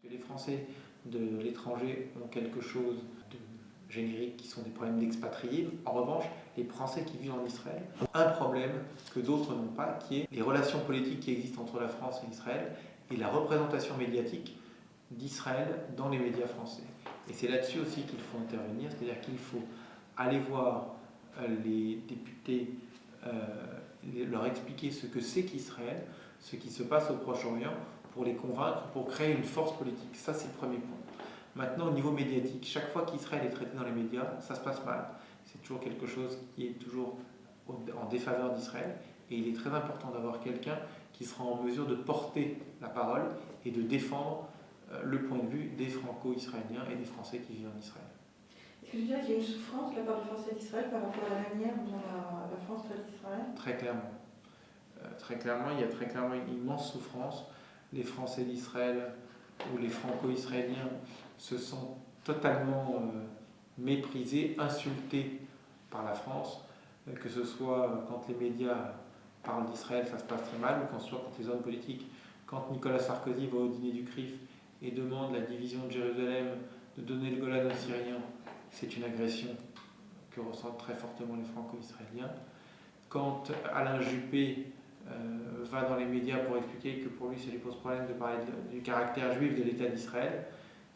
Les Français de l'étranger ont quelque chose de générique qui sont des problèmes d'expatriés. En revanche, les Français qui vivent en Israël ont un problème que d'autres n'ont pas, qui est les relations politiques qui existent entre la France et Israël et la représentation médiatique d'Israël dans les médias français. Et c'est là-dessus aussi qu'il faut intervenir, c'est-à-dire qu'il faut aller voir les députés, leur expliquer ce que c'est qu'Israël, ce qui se passe au Proche-Orient, pour les convaincre, pour créer une force politique. Ça, c'est le premier point. Maintenant, au niveau médiatique, chaque fois qu'Israël est traité dans les médias, ça se passe mal. C'est toujours quelque chose qui est toujours en défaveur d'Israël. Et il est très important d'avoir quelqu'un qui sera en mesure de porter la parole et de défendre le point de vue des Franco-Israéliens et des Français qui vivent en Israël. Est-ce que tu dirais qu'il y a une souffrance de la part des Français d'Israël par rapport à la manière dont la France traite Israël? Très clairement. Très clairement, il y a très clairement une immense souffrance. Les Français d'Israël ou les Franco-Israéliens se sont totalement méprisés, insultés par la France, que ce soit quand les médias parlent d'Israël, ça se passe très mal, ou quand ce soit quand les hommes politiques, quand Nicolas Sarkozy va au dîner du CRIF et demande la division de Jérusalem, de donner le Golan aux Syriens, c'est une agression que ressentent très fortement les Franco-Israéliens. Quand Alain Juppé va dans les médias pour expliquer que pour lui ça lui pose problème de parler du caractère juif de l'État d'Israël,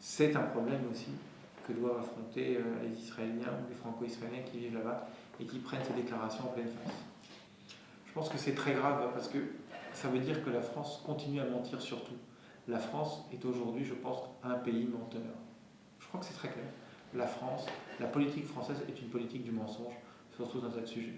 c'est un problème aussi que doivent affronter les Israéliens ou les Franco-Israéliens qui vivent là-bas et qui prennent ces déclarations en pleine face. Je pense que c'est très grave parce que ça veut dire que la France continue à mentir sur tout. La France est aujourd'hui, je pense, un pays menteur. Je crois que c'est très clair. La France, la politique française est une politique du mensonge sur tout un tas de sujets.